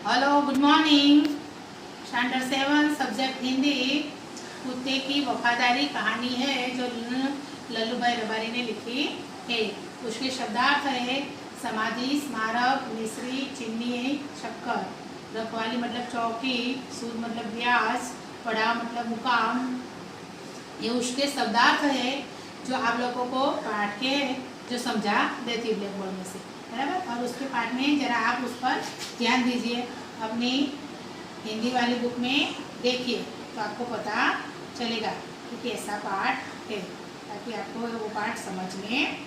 Hello, good morning. Standard 7 subject Hindi. कुत्ते की वफादारी कहानी है जो लल्लू भाई रबारी ने लिखी है। उसके शब्दार्थ है समाधि, स्मारक, मिस्री, चीनी, शक्कर। रखवाली मतलब चौकी, सूद मतलब ब्याज, पड़ाव मतलब मुकाम। ये उसके शब्दार्थ है जो आप लोगों को पाठ के जो समझा देती ब्लैक बोर्ड में से, बराबर। और उसके पाठ में जरा आप उस पर ध्यान दीजिए, अपनी हिंदी वाली बुक में देखिए तो आपको पता चलेगा कि कैसा पाठ है, ताकि आपको वो पाठ समझ में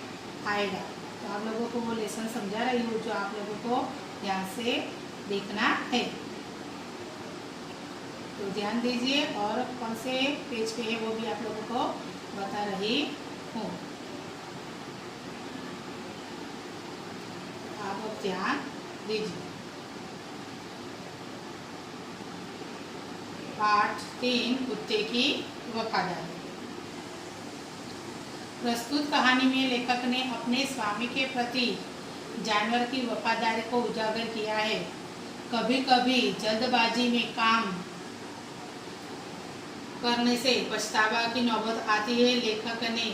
आएगा। तो आप लोगों को वो लेसन समझा रही हूँ जो आप लोगों को ध्यान से देखना है। तो ध्यान दीजिए और कौन से पेज पे है वो भी आप लोगों को बता रही हूँ। आप अब ध्यान दीजिए। पाठ 3, कुत्ते की वफादारी। प्रस्तुत कहानी में लेखक ने अपने स्वामी के प्रति जानवर की वफादारी को उजागर किया है। कभी कभी जल्दबाजी में काम करने से पछतावा की नौबत आती है। लेखक ने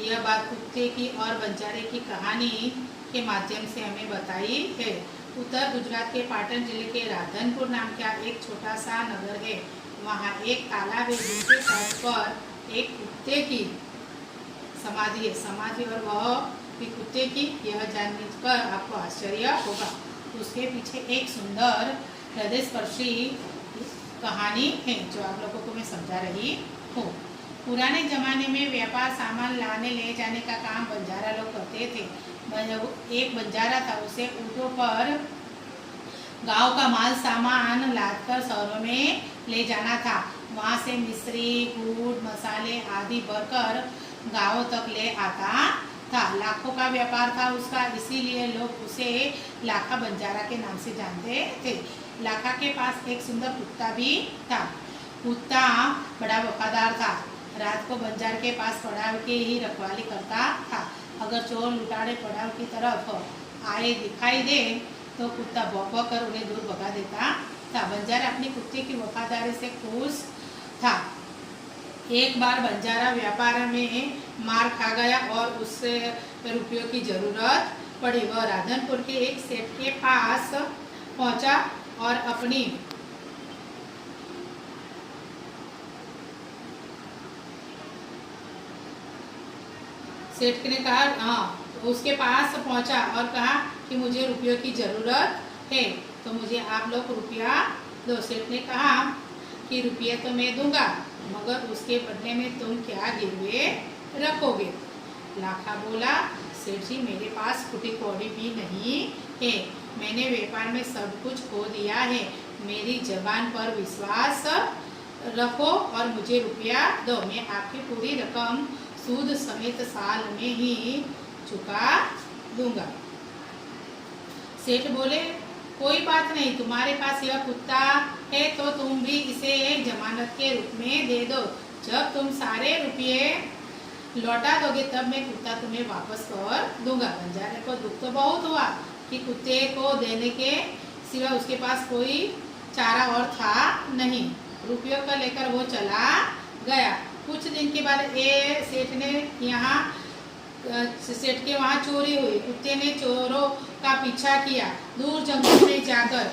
यह बात कुत्ते की और बंजारे की कहानी के माध्यम से हमें बताई है। उत्तर गुजरात के पाटन जिले के राधनपुर नाम का एक छोटा सा नगर है। वहाँ एक तालाब है जिसके तट पर एक कुत्ते की समाधि है। समाधि और वह भी कुत्ते की, यह जानने पर आपको आश्चर्य होगा। उसके पीछे एक सुंदर हृदयस्पर्शी कहानी है जो आप लोगों को मैं समझा रही हूँ। पुराने जमाने में व्यापार सामान लाने ले जाने का काम बंजारा लोग करते थे। एक बंजारा था, उसे ऊँटों पर गांव का माल सामान लादकर शहरों में ले जाना था। वहाँ से मिश्री, गुड़, मसाले आदि भरकर गांवों तक ले आता था। लाखों का व्यापार था उसका, इसीलिए लोग उसे लाखा बंजारा के नाम से जानते थे। लाखा के पास एक सुंदर कुत्ता भी था। कुत्ता बड़ा वफादार था। रात को बंजार के पास पड़ाव की ही रखवाली करता था। अगर चोर लुटारे पड़ाव की तरफ आए दिखाई दे तो कुत्ता भौंक कर उन्हें दूर भगा देता था। बंजारा अपने कुत्ते की वफादारी से खुश था। एक बार बंजारा व्यापार में मार खा गया और उससे रुपयों की जरूरत पड़ी। वह राधनपुर के एक सेठ के पास पहुंचा और अपनी सेठ ने कहा, उसके पास पहुंचा और कहा कि मुझे रुपयों की ज़रूरत है, तो मुझे आप लोग रुपया दो। सेठ ने कहा कि रुपये तो मैं दूंगा, मगर उसके बदले में तुम क्या गिरवे रखोगे। लाखा बोला, सेठ जी मेरे पास फूटी कौड़ी भी नहीं है। मैंने व्यापार में सब कुछ खो दिया है। मेरी जबान पर विश्वास रखो और मुझे रुपया दो। मैं आपकी पूरी रकम सूद समेत साल में ही चुका दूंगा। सेठ बोले, कोई बात नहीं, तुम्हारे पास यह कुत्ता है तो तुम भी इसे एक जमानत के रूप में दे दो। जब तुम सारे रुपये लौटा दोगे तब मैं कुत्ता तुम्हें वापस कर दूंगा। बंजारे को दुख तो बहुत हुआ कि कुत्ते को देने के सिवा उसके पास कोई चारा और था नहीं। रुपयों को लेकर वो चला गया। कुछ दिन के बाद सेठ के वहाँ चोरी हुई। कुत्ते ने चोरों का पीछा किया। दूर जंगल में जाकर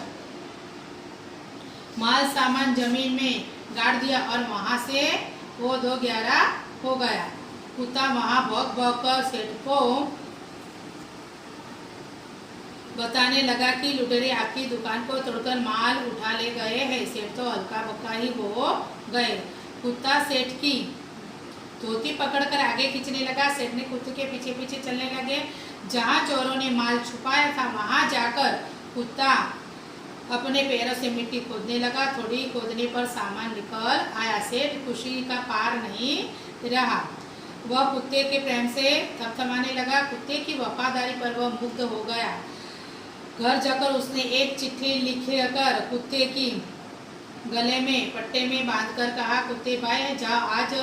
माल सामान जमीन में गाड़ दिया और वहाँ से वो 2-11 हो गया। कुत्ता वहाँ भौंक भौंक कर सेठ को बताने लगा कि लुटेरे आपकी दुकान को तोड़कर माल उठा ले गए हैं। सेठ तो हल्का बक्का ही हो गए। कुत्ता सेठ की धोती पकड़कर आगे खींचने लगा। सेठ ने कुत्ते के पीछे पीछे चलने लगे। जहाँ चोरों ने माल छुपाया था वहाँ जाकर कुत्ता अपने पैरों से मिट्टी खोदने लगा। थोड़ी खोदने पर सामान निकल आया। सेठ खुशी का पार नहीं रहा। वह कुत्ते के प्रेम से थपथपाने लगा। कुत्ते की वफादारी पर वह मुग्ध हो गया। घर जाकर उसने एक चिट्ठी लिखकर कुत्ते की गले में पट्टे में बांधकर कहा, कुत्ते भाई जाओ आज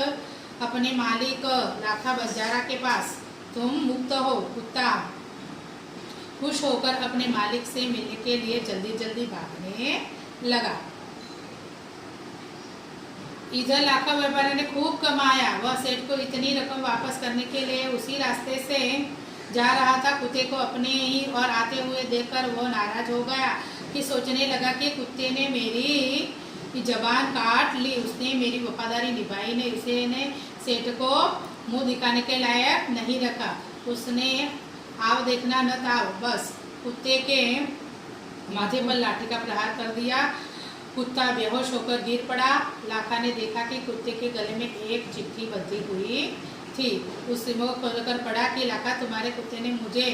अपने मालिक लाखा बंजारा के पास, तुम मुक्त हो। कुत्ता खुश होकर अपने मालिक से मिलने के लिए जल्दी जल्दी भागने लगा। इधर लाखा व्यापारी ने खूब कमाया। वह सेठ को इतनी रकम वापस करने के लिए उसी रास्ते से जा रहा था। कुत्ते को अपने ही और आते हुए देखकर वो नाराज हो गया कि सोचने लगा कि कुत्ते ने मेरी जबान काट ली, उसने मेरी वफादारी निभाई नहीं, उसने सेठ को मुंह दिखाने के लायक नहीं रखा, उसने आव देखना न था। बस कुत्ते के माथे पर लाठी का प्रहार कर दिया। कुत्ता बेहोश होकर गिर पड़ा। लाखा ने देखा कि कुत्ते के गले में एक चिट्ठी बंधी हुई थी। उससे वो खोलकर पड़ा कि लाखा, तुम्हारे कुत्ते ने मुझे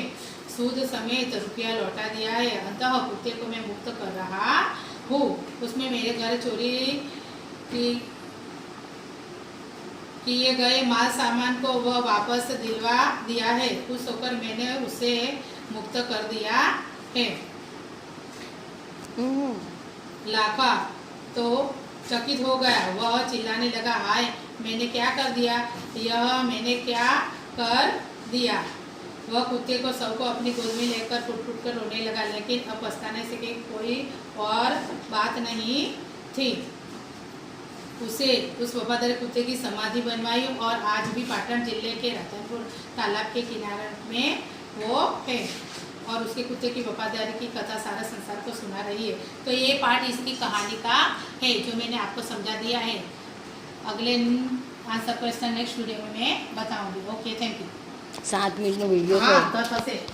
सूद समेत रुपया लौटा दिया है। अतः कुत्ते को मैं मुक्त कर रहा हूँ। उसमें मेरे घर चोरी किए गए माल सामान को वह वापस दिलवा दिया है। खुश होकर मैंने उसे मुक्त कर दिया है। लाखा तो चकित हो गया। वह चिल्लाने लगा, हाय, मैंने क्या कर दिया? यह मैंने क्या कर दिया? वह कुत्ते को सबको अपनी गोद में लेकर फुट फुट कर रोने लगा, लेकिन अब पछताने से कोई और बात नहीं थी। उसे उस वफादार कुत्ते की समाधि बनवाई और आज भी पाटन जिले के रतनपुर तालाब के किनारे में वो है और उसके कुत्ते की वफादारी की कथा सारा संसार को सुना रही है। तो ये पार्ट इसकी कहानी का है जो मैंने आपको समझा दिया है। अगले आंसर क्वेश्चन नेक्स्ट वीडियो में मैं बताऊंगी। Okay, thank you. 7 मिनट નો વિડિયો हाँ, तो